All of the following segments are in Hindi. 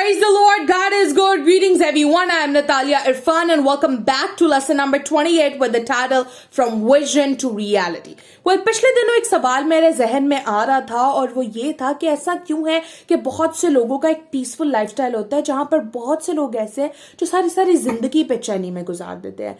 Praise the Lord, God is good. Greetings everyone, I am Natalia Irfan and welcome back to lesson number 28 with the title From Vision to Reality. पिछले दिनों एक सवाल मेरे जहन में आ रहा था और वो ये था कि ऐसा क्यों है कि बहुत से लोगों का एक पीसफुल लाइफस्टाइल होता है जहां पर बहुत से लोग ऐसे हैं जो सारी जिंदगी बेचैनी में गुजार देते हैं।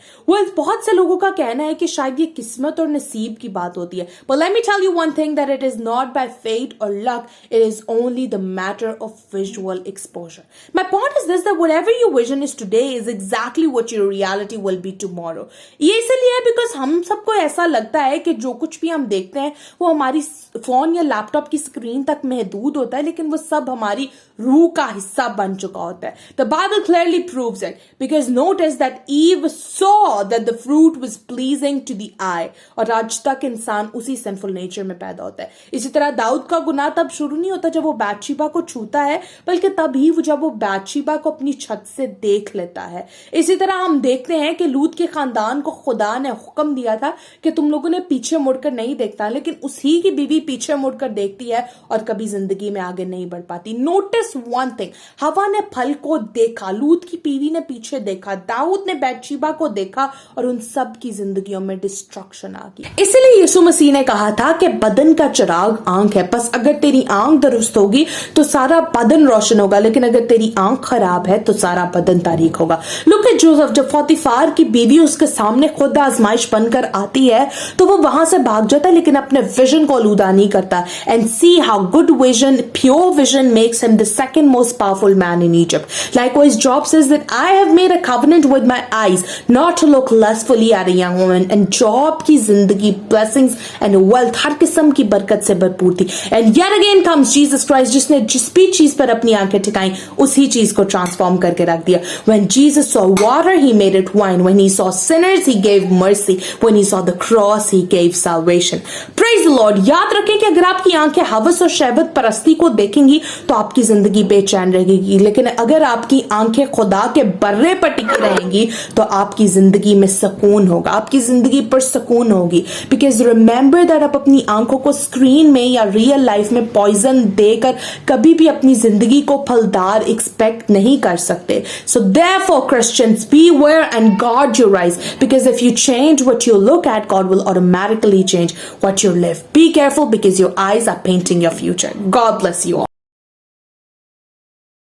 बहुत से लोगों का कहना है कि शायद ये किस्मत और नसीब की बात होती है। But let me tell you one thing, that it is not by fate or luck, it is only the matter of visual exposure. My point is this, that whatever your vision is today is exactly what your reality will be tomorrow. ये इसलिए है बिकॉज हम सबको ऐसा लगता है कि जो कुछ भी हम देखते हैं वो हमारी फोन या लैपटॉप की स्क्रीन तक महदूद होता है, लेकिन वो सब हमारी रूह का हिस्सा बन चुका होता है। The Bible clearly proves it because notice that Eve saw that the fruit was pleasing to the eye, और आज तक इंसान उसी sinful nature में पैदा होता है। इसी तरह दाऊद का गुनाह तब शुरू नहीं होता जब वो बैतशेबा को छूता है, बल्कि तभी वो जब वो बैतशेबा को अपनी छत से देख लेता है। इसी तरह हम देखते हैं कि लूत के खानदान को खुदा ने हुक्म दिया था कि तुम लोगों ने पीछे मुड़कर नहीं देखता, लेकिन उसी की बीवी पीछे मुड़कर देखती है और कभी जिंदगी में आगे नहीं बढ़ पाती। नोटिस वन थिंग, हवा ने फल को देखा, लूत की बीवी ने पीछे देखा, दाऊद ने बैतशेबा को देखा और उन सब की जिंदगियों में डिस्ट्रक्शन आ गई। इसलिए यीशु मसीह ने कहा था कि बदन का चिराग आंख है, बस अगर तेरी आंख दुरुस्त होगी तो सारा बदन रोशन होगा, लेकिन अगर तेरी आंख खराब है तो सारा बदन तारीक होगा। लुक एट जोसेफ, जब पोतीफार की बीवी उसके सामने खुद आजमाइश बनकर आती है तो वो वहां से भाग जाता है, लेकिन अपने विजन को आलूदा नहीं करता। And see how good vision, pure vision makes him the second most powerful man in Egypt. Likewise, Job says that I have made a covenant with my eyes not to look lustfully at a young woman. And Job की जिंदगी blessings and wealth हर किस्म की बरकत से भरपूर थी। And yet again comes Jesus Christ, जिसने जिस भी चीज पर अपनी आंखें टिकाई उसी चीज को ट्रांसफॉर्म करके रख दिया। When Jesus saw water, he made it wine. When he saw sinners, he gave mercy. When he saw the cross, he gave salvation. Praise the Lord. याद रखें कि अगर आपकी आंखें हवस और शहवत परस्ती को देखेंगी तो आपकी जिंदगी बेचैन रहेगी, लेकिन अगर आपकी आंखें खुदा के बर्रे पर टिकी रहेंगी तो आपकी जिंदगी में सुकून होगा, आपकी जिंदगी पर सुकून होगी। बिकॉज रिमेंबर दैट आप अपनी आंखों को स्क्रीन में या रियल लाइफ में पॉइजन देकर कभी भी अपनी जिंदगी को फलदार एक्सपेक्ट नहीं कर सकते। So therefore Christians, beware and guard your eyes, because if you change what you look at, God will automatically change what you live. Be careful because your eyes are painting your future. God bless you all.